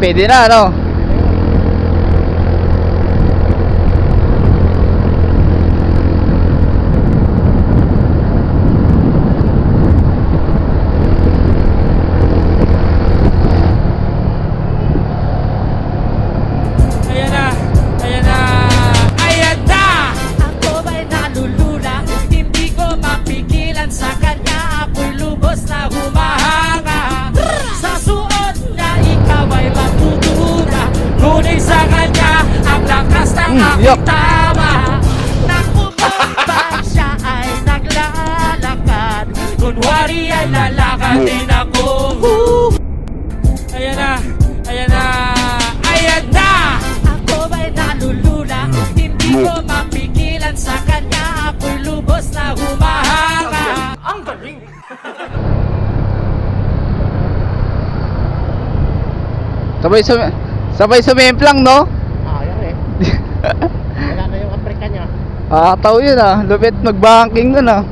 Pwede na, ano? Ayan na, ayan na, ayan na! Ako ba'y nalulula? Hindi ko mapigilan sa kanya. Ako'y lubos na humahanga. Sa suot na ikaw ay matutunan. Ngunit sa kanya, ang lakas ng aking yuck. tama. Nakumabang siya ay naglalakad. Kunwari ay lalakad din ako. Ayan na, ayan na, ayan na! Ako ba'y nalulula? Hindi ko mapigilan sa kanya. Ako'y lubos na humahanga. Ang galing! Sabay sumimplang, no? Yan eh. Wala na yung Afrika niya. Tao yun, ah. Lupit mag-banking nun, ah.